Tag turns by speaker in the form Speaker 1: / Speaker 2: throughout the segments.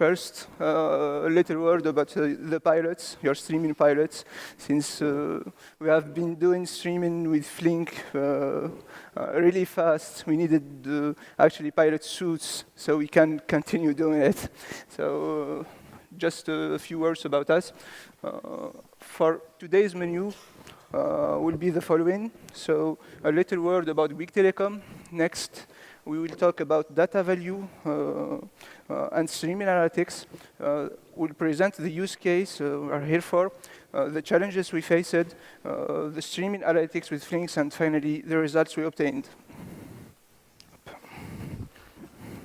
Speaker 1: First, a little word about the pilots, your streaming pilots. Since we have been doing streaming with Flink really fast, we needed actually pilot suits so we can continue doing it. So just a few words about us. For today's menu, will be the following. So a little word about Big Telecom. Next, we will talk about data value and streaming analytics. We'll present the use case we are here for, the challenges we faced, the streaming analytics with Flinks, and finally, the results we obtained.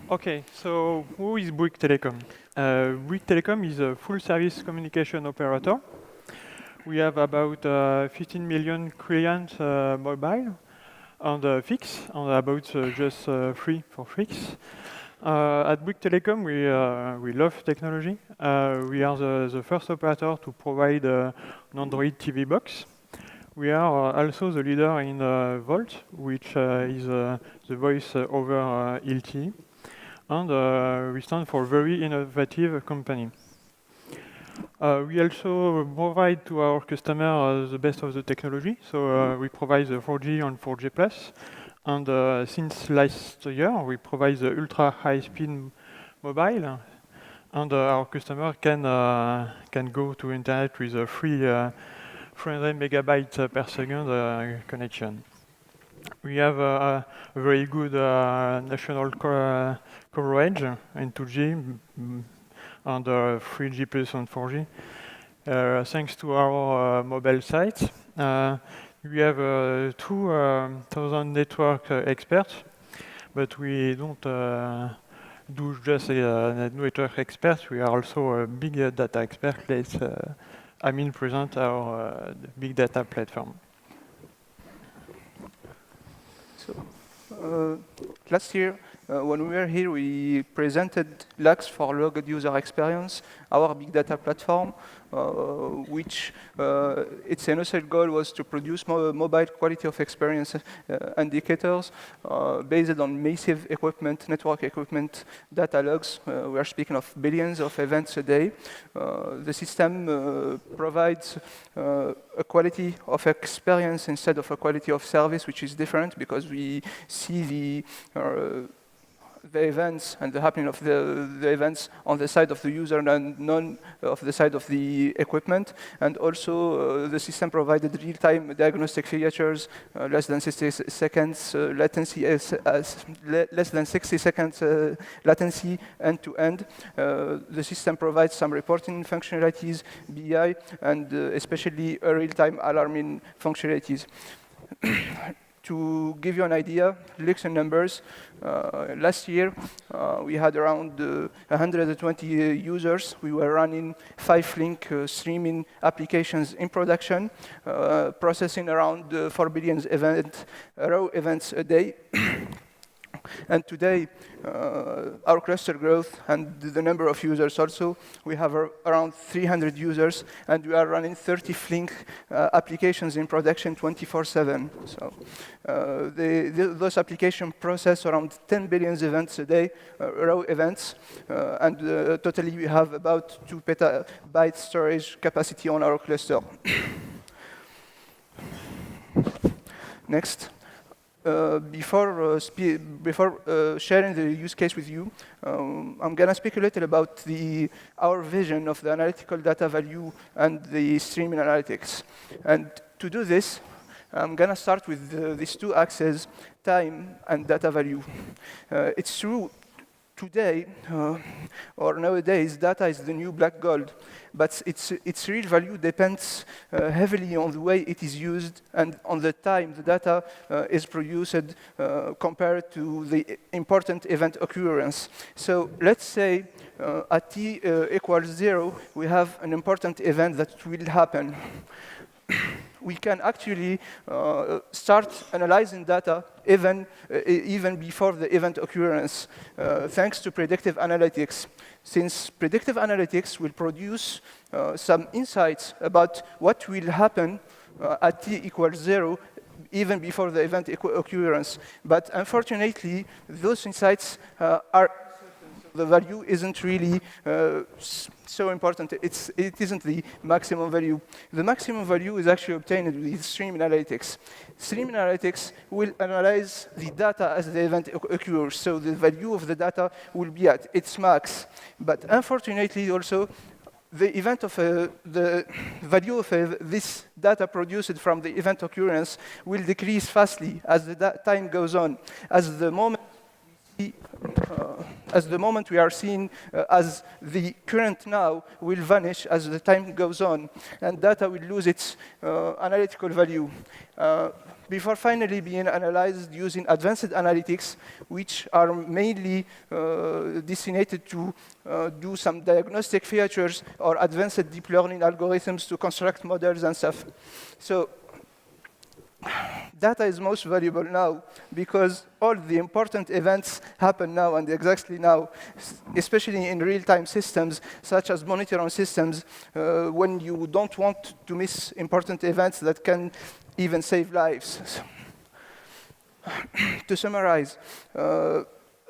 Speaker 2: OK, so who is Bouygues Telecom? Bouygues Telecom is a full-service communication operator. We have about 15 million clients mobile and fixed, and about just 3 for fixed. At Bouygues Telecom, we love technology. We are the first operator to provide an Android TV box. We are also the leader in Volt, which is the voice over LTE. And we stand for a very innovative company. We also provide to our customer the best of the technology. So we provide the 4G and 4G+. And since last year, we provide the ultra high-speed mobile. And our customer can go to internet with a free 300 megabytes per second connection. We have a very good national coverage in 2G and 3G plus and 4G. Thanks to our mobile site, we have 2,000 network experts, but we don't do just network experts. We are also a big data expert. Let's present our big data platform.
Speaker 1: So, last year, when we were here, we presented Lux for logged user experience, our big data platform, which its initial goal was to produce mobile quality of experience indicators based on massive equipment, network equipment data logs. We are speaking of billions of events a day. The system provides a quality of experience instead of a quality of service, which is different because we see the events and the happening of the events on the side of the user and none of the side of the equipment. And also, the system provided real-time diagnostic features, less than 60 seconds latency, less than 60 seconds latency end-to-end. The system provides some reporting functionalities, BI, and especially real-time alarming functionalities. To give you an idea, leaks and numbers, last year we had around 120 users. We were running 5 Flink streaming applications in production, processing around 4 billion raw events a day. And today, our cluster growth and the number of users also, we have around 300 users, and we are running 30 Flink applications in production 24/7. So those applications process around 10 billion events a day, raw events, and totally we have about 2 petabyte storage capacity on our cluster. Next. Before sharing the use case with you, I'm going to speak a little about our vision of the analytical data value and the streaming analytics. And to do this, I'm going to start with these 2 axes, time and data value. It's true today, or nowadays, data is the new black gold, but its real value depends heavily on the way it is used and on the time the data is produced compared to the important event occurrence. So let's say at t equals 0, we have an important event that will happen. We can actually start analyzing data even before the event occurrence, thanks to predictive analytics. Since predictive analytics will produce some insights about what will happen at t equals 0, even before the event occurrence. But unfortunately, those insights are the value isn't really so important. It isn't the maximum value. The maximum value is actually obtained with stream analytics. Stream analytics will analyze the data as the event occurs, so the value of the data will be at its max. But unfortunately, also, the event of the value of this data produced from the event occurrence will decrease fastly as the time goes on. As the moment we are seeing as the current now will vanish as the time goes on, and data will lose its analytical value. Before finally being analyzed using advanced analytics, which are mainly designated to do some diagnostic features or advanced deep learning algorithms to construct models and stuff. So data is most valuable now because all the important events happen now and exactly now, especially in real-time systems such as monitoring systems, when you don't want to miss important events that can even save lives. To summarize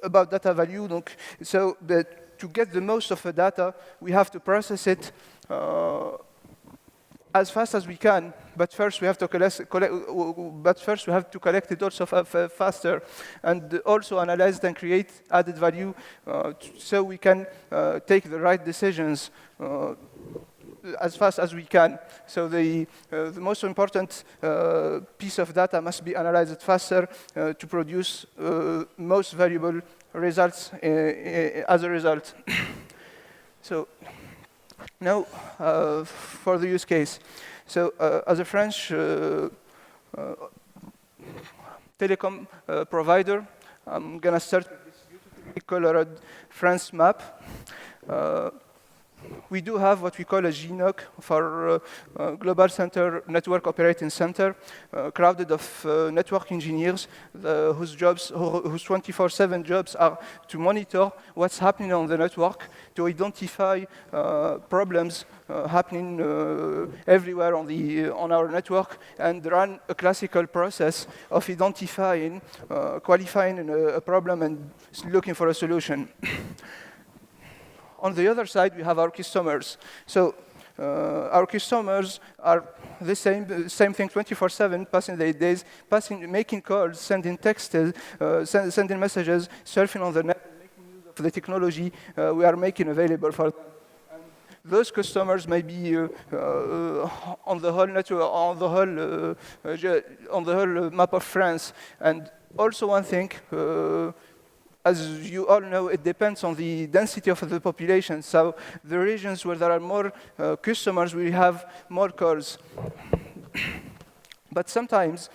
Speaker 1: about data value, to get the most of the data, we have to process it as fast as we can. But first, we have to collect it also faster, and also analyze it and create added value, so we can take the right decisions as fast as we can. So the most important piece of data must be analyzed faster to produce most valuable results as a result. So now for the use case. So as a French telecom provider, I'm going to start with this beautifully colored France map. We do have what we call a GNOC for Global Center Network Operating Center, crowded of network engineers whose 24/7 jobs are to monitor what's happening on the network, to identify problems happening everywhere on our network, and run a classical process of identifying, qualifying a problem, and looking for a solution. On the other side, we have our customers. So our customers are the same thing 24/7, passing their days, making calls, sending texts, sending messages, surfing on the net, making use of the technology we are making available for them. And those customers may be on the whole network, on the whole map of France. And also one thing. As you all know, it depends on the density of the population. So the regions where there are more customers will have more calls. But sometimes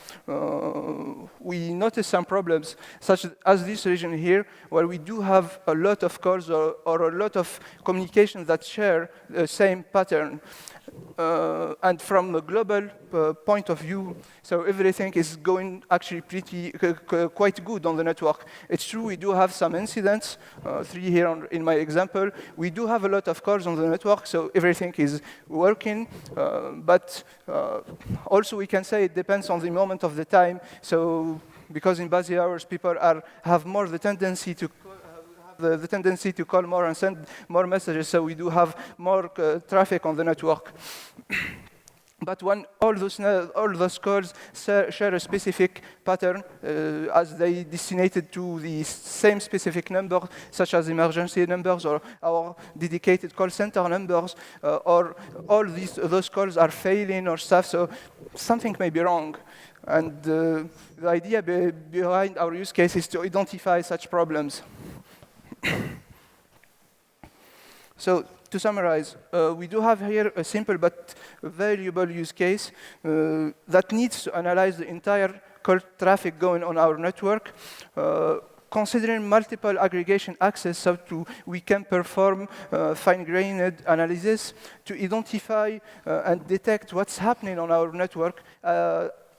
Speaker 1: we notice some problems, such as this region here, where we do have a lot of calls or a lot of communications that share the same pattern. And from a global point of view, so everything is going actually quite good on the network. It's true we do have some incidents, 3 here in my example. We do have a lot of calls on the network, so everything is working. But also we can say it depends on the moment of the time. So because in busy hours, people have more the tendency to call more and send more messages, so we do have more traffic on the network. But when all those calls share a specific pattern, as they designated to the same specific number, such as emergency numbers or our dedicated call center numbers, or all those calls are failing or stuff, so something may be wrong. And the idea behind our use case is to identify such problems. So to summarize, we do have here a simple but valuable use case that needs to analyze the entire call traffic going on our network, considering multiple aggregation access, so we can perform fine-grained analysis to identify and detect what's happening on our network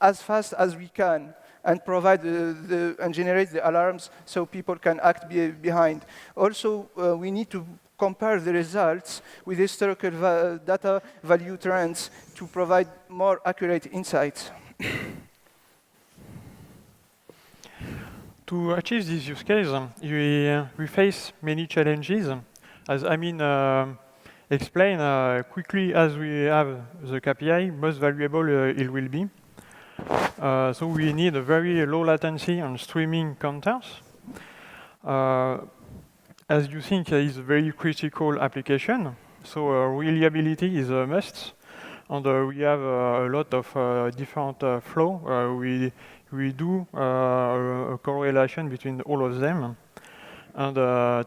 Speaker 1: as fast as we can, and provide and generate the alarms so people can act behind. Also, we need to compare the results with historical data value trends to provide more accurate insights.
Speaker 2: To achieve this use case, we face many challenges. As Amin explained, quickly as we have the KPI, most valuable it will be. So we need a very low latency on streaming counters. As you think, it's a very critical application. So reliability is a must. And we have a lot of different flow. We do a correlation between all of them. And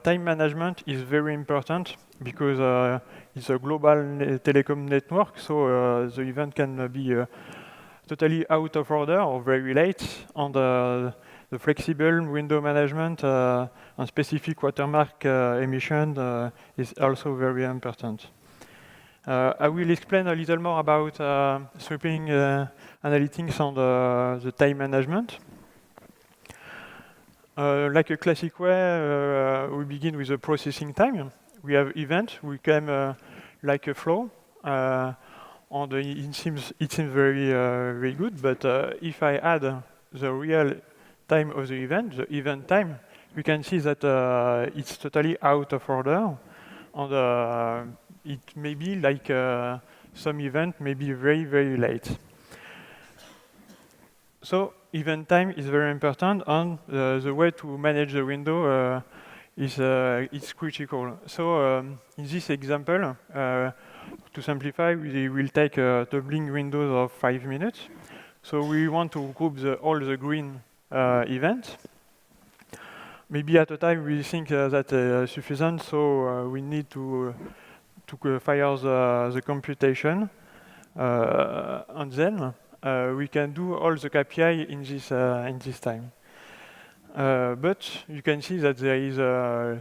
Speaker 2: time management is very important because it's a global telecom network. So the event can be totally out of order or very late. And the flexible window management and specific watermark emission is also very important. I will explain a little more about sweeping analytics and the time management. Like a classic way, we begin with the processing time. We have event, we come like a flow. And it seems very good, but if I add the real time of the event time, we can see that it's totally out of order. And it may be like some event may be very late. So event time is very important, and the way to manage the window is critical. So in this example, to simplify, we will take a doubling windows of 5 minutes. So we want to group all the green events. Maybe at a time we think that's sufficient, so we need to fire the computation, and then we can do all the KPI in this time. But you can see that there is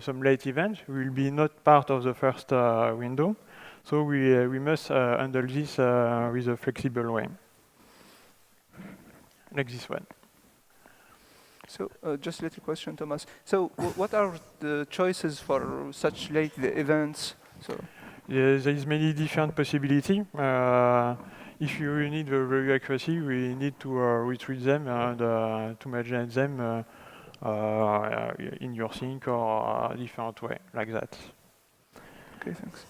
Speaker 2: some late event will be not part of the first window, so we must handle this with a flexible way, like this one.
Speaker 1: So just a little question, Thomas. So what are the choices for such late events? So
Speaker 2: there is many different possibilities. If you need very accuracy, we need to retrieve them and to manage them in your sync or a different way, like that.
Speaker 1: Okay, thanks.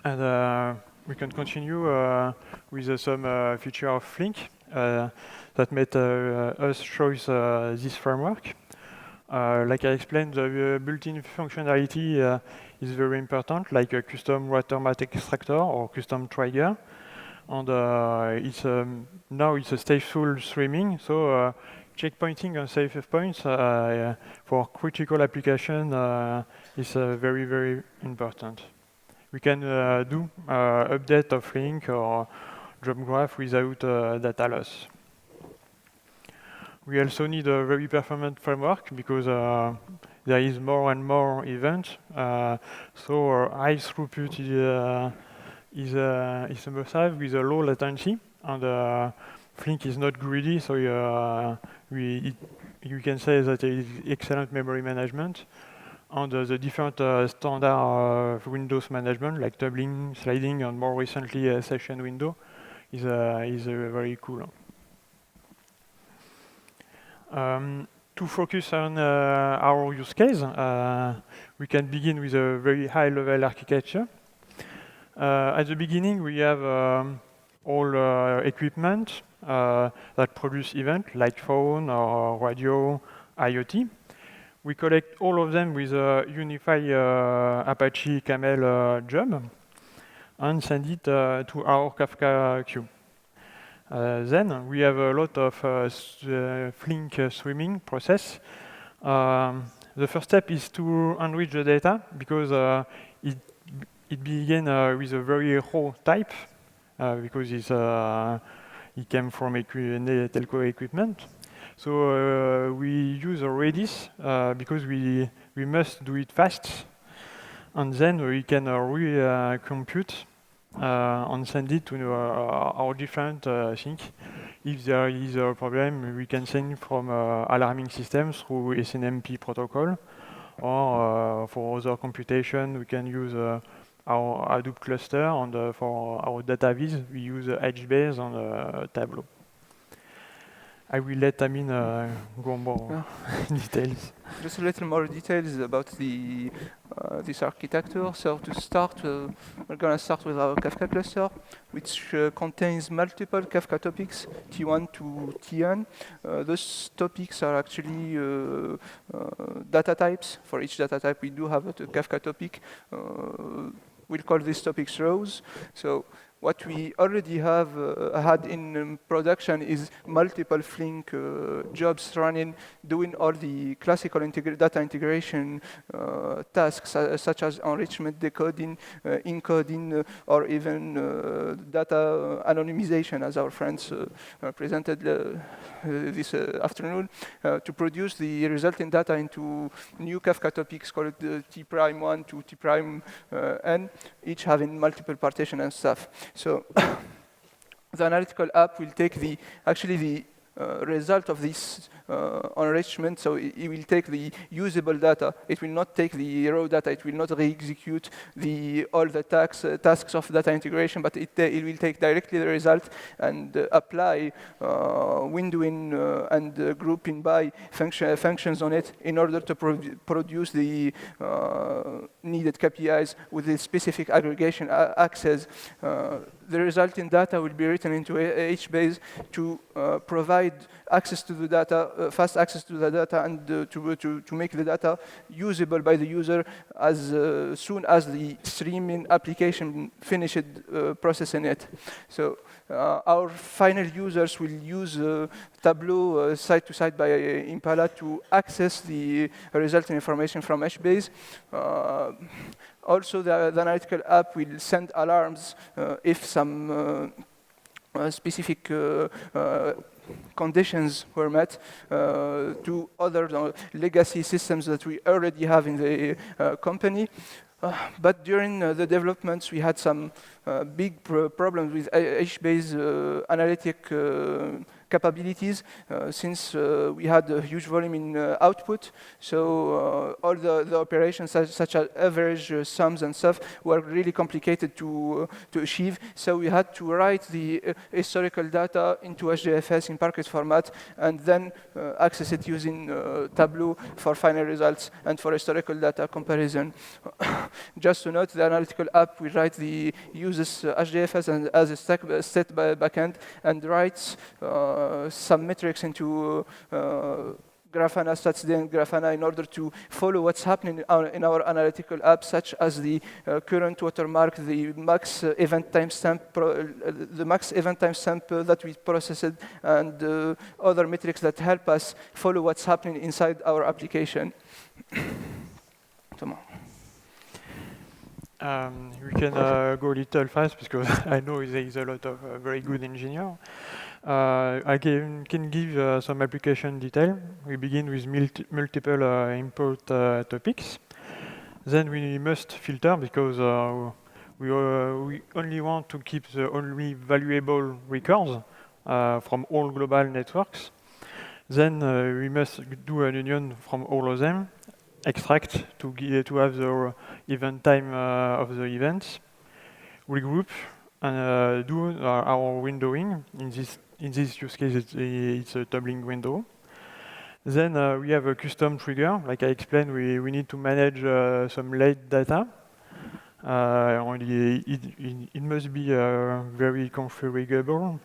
Speaker 2: And we can continue with some feature of Flink that made us choose this framework. Like I explained, the built-in functionality is very important, like a custom watermark extractor or custom trigger. And now it's a stateful streaming, so checkpointing and save points for critical application is very important. We can do update of Flink or drop graph without data loss. We also need a very performant framework because there is more and more events. So high throughput is a must-have with a low latency, and Flink is not greedy, so you can say that it is excellent memory management. And the different standard Windows management, like doubling, sliding, and more recently session window, is very cool. To focus on our use case, we can begin with a very high-level architecture. At the beginning, we have all equipment that produce events, like phone or radio, IoT. We collect all of them with a unified Apache Camel job and send it to our Kafka queue. Then we have a lot of Flink streaming process. The first step is to enrich the data because it began with a very raw type because it came from telco equipment. So we use Redis because we must do it fast, and then we can compute and send it to our different things. If there is a problem, we can send from alarming systems through SNMP protocol, or for other computation, we can use our Hadoop cluster, and for our database, we use HBase and Tableau. I will let Amin go more details.
Speaker 1: Just a little more details about the this architecture. So to start, we're going to start with our Kafka cluster, which contains multiple Kafka topics, T1 to Tn. Those topics are actually data types. For each data type, we do have a Kafka topic. We'll call these topics rows. So what we already have had in production is multiple Flink jobs running, doing all the classical data integration tasks, such as enrichment, decoding, encoding, or even data anonymization, as our friends presented this afternoon, to produce the resulting data into new Kafka topics called T'1 to T'(n), each having multiple partition and stuff. So the analytical app will take the result of this enrichment. So it will take the usable data. It will not take the raw data. It will not re-execute all the tasks of data integration, but it will take directly the result and apply windowing and grouping by functions on it in order to produce the needed KPIs with the specific aggregation access. The resulting data will be written into HBase to provide access to the data, fast access to the data, and to make the data usable by the user as soon as the streaming application finished processing it. So our final users will use Tableau side to side by Impala to access the resulting information from HBase. Also, the analytical app will send alarms if some specific conditions were met to other legacy systems that we already have in the company. But during the developments, we had some big problems with HBase analytic capabilities since we had a huge volume in output. So all the operations such as average sums and stuff were really complicated to achieve. So we had to write the historical data into HDFS in Parquet format and then access it using Tableau for final results and for historical data comparison. Just to note, the analytical app will write uses HDFS and as a state backend and writes some metrics into Grafana, StatsD, and Grafana in order to follow what's happening in our analytical app, such as the current watermark, the max event timestamp, that we processed, and other metrics that help us follow what's happening inside our application.
Speaker 2: We can go a little fast because I know there is a lot of very good engineers. I can give some application detail. We begin with multiple import topics. Then we must filter because we only want to keep the only valuable records from all global networks. Then we must do an union from all of them, extract to have the event time of the events, regroup, and do our windowing. In this use case, it's a doubling window. Then we have a custom trigger. Like I explained, we need to manage some late data. It must be very configurable.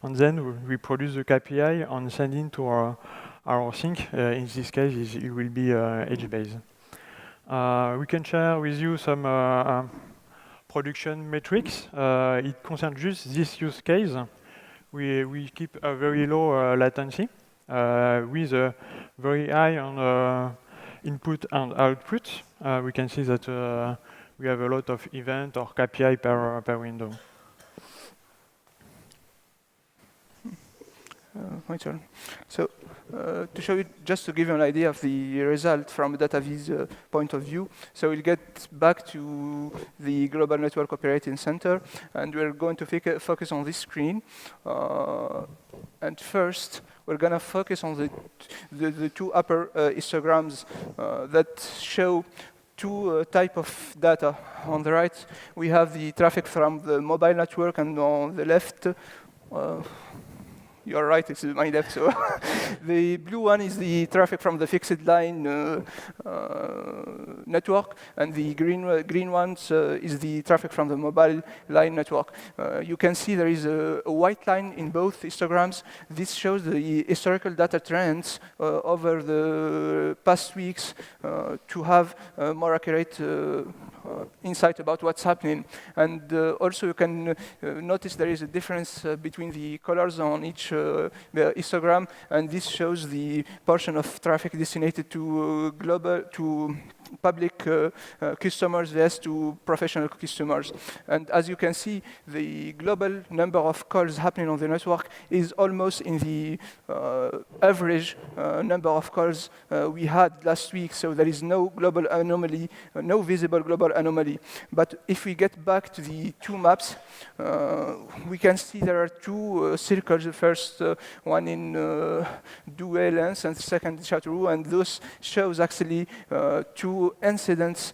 Speaker 2: And then we produce the KPI and send it to our sink. In this case, it will be HBase. We can share with you some production metrics. It concerns just this use case. We keep a very low latency with a very high on input and output. We can see that we have a lot of event or KPI per window.
Speaker 1: My turn. So to show you, just to give you an idea of the result from a data viz point of view, so we'll get back to the global network operating center, and we're going to focus on this screen. And first, we're going to focus on the two upper histograms that show two types of data. On the right, we have the traffic from the mobile network, and on the left, you're right, it's my left. So the blue one is the traffic from the fixed line network, and the green ones is the traffic from the mobile line network. You can see there is a white line in both histograms. This shows the historical data trends over the past weeks to have more accurate insight about what's happening. And also you can notice there is a difference between the colors on each the histogram, and this shows the portion of traffic destinated to public customers versus to professional customers. And as you can see, the global number of calls happening on the network is almost in the average number of calls we had last week. So there is no global anomaly, no visible global anomaly. But if we get back to the two maps, we can see there are two circles. The first one in Douai lens and the second in Châteauroux, and those shows actually two incidents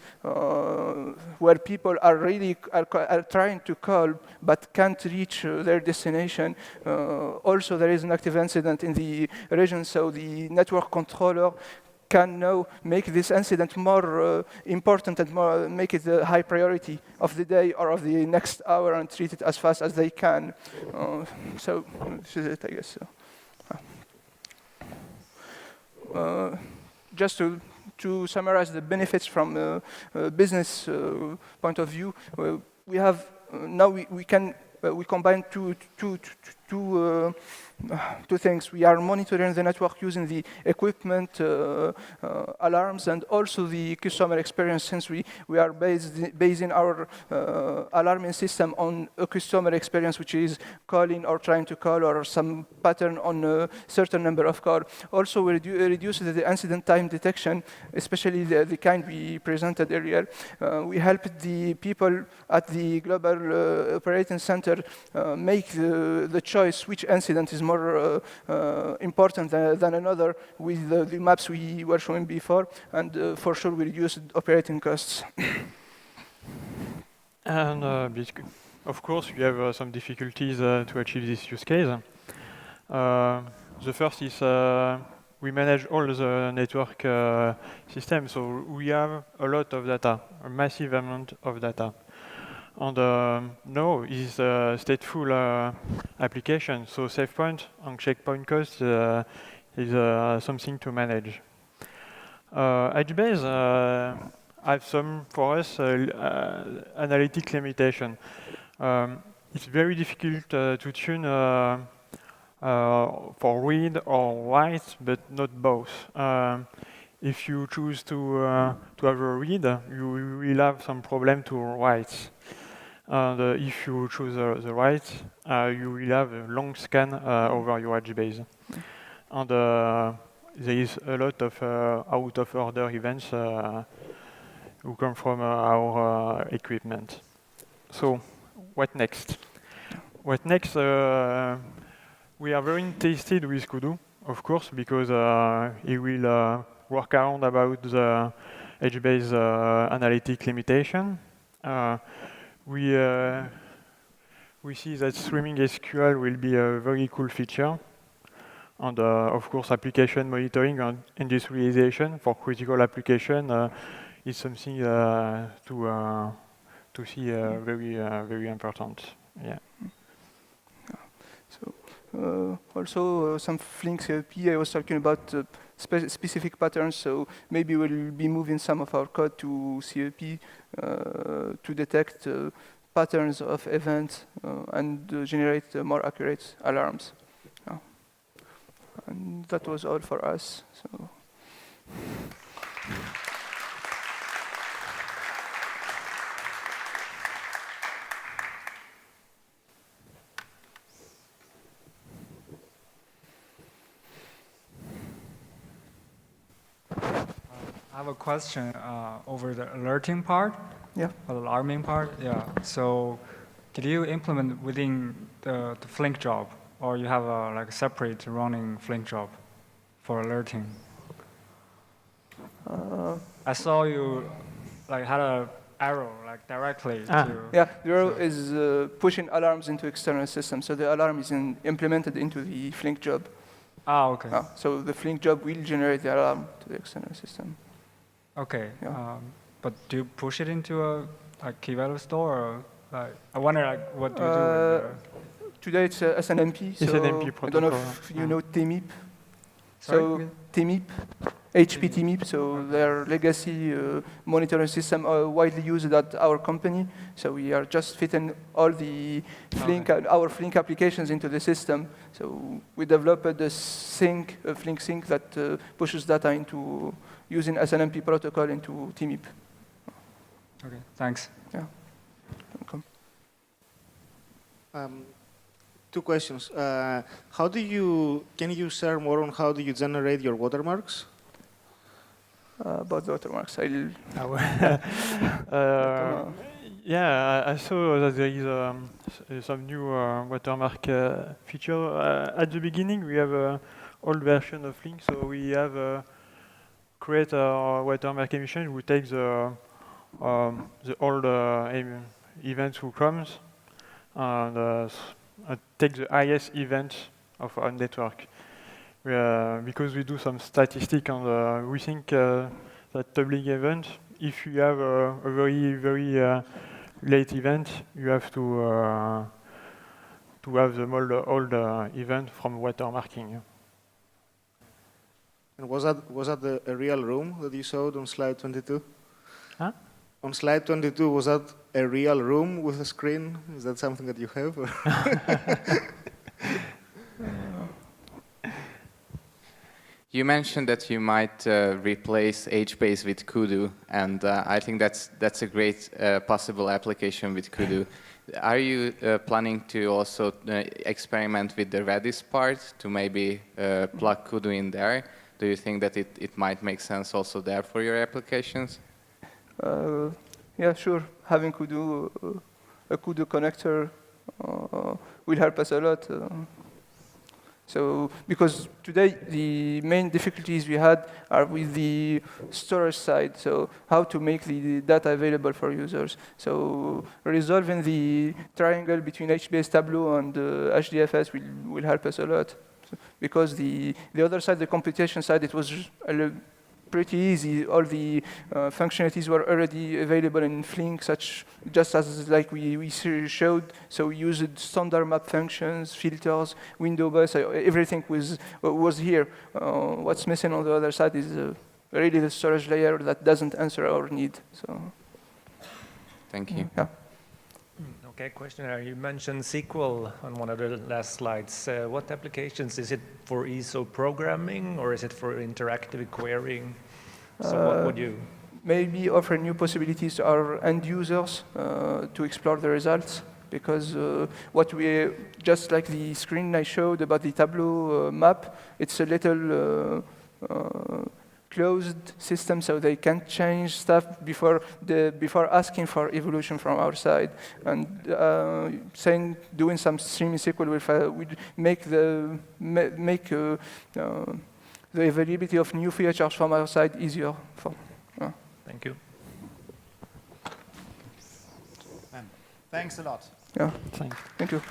Speaker 1: where people are really are trying to call but can't reach their destination. Also, there is an active incident in the region, so the network controller can now make this incident more important and more make it a high priority of the day or of the next hour and treat it as fast as they can. So this is it, I guess. Just to summarize the benefits from a business point of view, we have now we combine two things. We are monitoring the network using the equipment alarms and also the customer experience, since we are basing our alarming system on a customer experience, which is calling or trying to call or some pattern on a certain number of calls. Also, we reduce the incident time detection, especially the kind we presented earlier. We help the people at the global operating center make the choice which incident is more important than another with the maps we were showing before, and for sure we reduce operating costs.
Speaker 2: And of course, we have some difficulties to achieve this use case. The first is we manage all the network systems, so we have a lot of data, a massive amount of data. And no is a stateful application, so SafePoint and checkpoint cost is something to manage. HBase have some, for us, analytic limitation. It's very difficult to tune for read or write, but not both. If you choose to have a read, you will have some problem to write. And if you choose the write, you will have a long scan over your HBase. And there is a lot of out-of-order events who come from our equipment. So, what next? What next? We are very interested with Kudu, of course, because it will work around about the HBase analytic limitation. We see that streaming SQL will be a very cool feature. And of course, application monitoring and industrialization for critical application is something to see very important. Yeah.
Speaker 1: So also some Flink CLP, I was talking about specific patterns, so maybe we'll be moving some of our code to CLP to detect patterns of events and generate more accurate alarms. And that was all for us. So.
Speaker 3: I have a question over the alerting part.
Speaker 1: Yeah.
Speaker 3: Alarming part. Yeah. So, did you implement within the Flink job, or you have a like separate running Flink job for alerting? I saw you like had a arrow, like directly to...
Speaker 1: Yeah, the arrow is pushing alarms into external systems. So the alarm is implemented into the Flink job.
Speaker 3: Ah, okay.
Speaker 1: So the Flink job will generate the alarm to the external system.
Speaker 3: Okay.
Speaker 1: Yeah.
Speaker 3: But do you push it into a key value store? Or, I wonder, what do you do with the...
Speaker 1: Today it's SNMP. So
Speaker 2: SNMP
Speaker 1: I don't know
Speaker 2: protocol.
Speaker 1: if you know TMIP.
Speaker 3: Sorry?
Speaker 1: So TMIP, HP TMIP, so their legacy monitoring system widely used at our company. So we are just fitting all the Flink, our Flink applications into the system. So we developed a sync, a Flink sync that pushes data into using SNMP protocol into TMIP.
Speaker 3: Okay, thanks.
Speaker 1: Yeah. Welcome.
Speaker 4: 2 questions. Can you share more on how do you generate your watermarks?
Speaker 1: About the watermarks, I'll...
Speaker 2: Yeah, I saw that there is some new watermark feature. At the beginning, we have an old version of Flink, so we have create a watermark emission. We take the old events who comes and take the highest event of our network. Because we do some statistic and we think that doubling event, if you have a very, very late event, you have to have the old event from watermarking.
Speaker 4: And was that a real room that you showed on slide 22?
Speaker 2: Huh?
Speaker 4: On slide 22, was that a real room with a screen? Is that something that you have?
Speaker 5: You mentioned that you might replace HBase with Kudu, and I think that's a great possible application with Kudu. Are you planning to also experiment with the Redis part to maybe plug Kudu in there? Do you think that it might make sense also there for your applications?
Speaker 1: Yeah, sure. Having a Kudu connector will help us a lot. So, because today the main difficulties we had are with the storage side. So, how to make the data available for users. So, resolving the triangle between HBase Tableau and HDFS will help us a lot. Because the other side, the computation side, it was pretty easy. All the functionalities were already available in Flink, just as like we showed. So we used standard map functions, filters, window bus, everything was here. What's missing on the other side is really the storage layer that doesn't answer our need. So,
Speaker 5: thank you.
Speaker 1: Yeah.
Speaker 6: Okay, question here. You mentioned SQL on one of the last slides. What applications? Is it for ESO programming or is it for interactive querying? So what would you?
Speaker 1: Maybe offer new possibilities to our end users to explore the results. Because what we, just like the screen I showed about the Tableau map, it's a little closed system, so they can't change stuff before asking for evolution from our side. And doing some streaming SQL would make the availability of new features from our side easier.
Speaker 6: Thank you.
Speaker 7: Thanks a lot.
Speaker 1: Yeah. Thank you.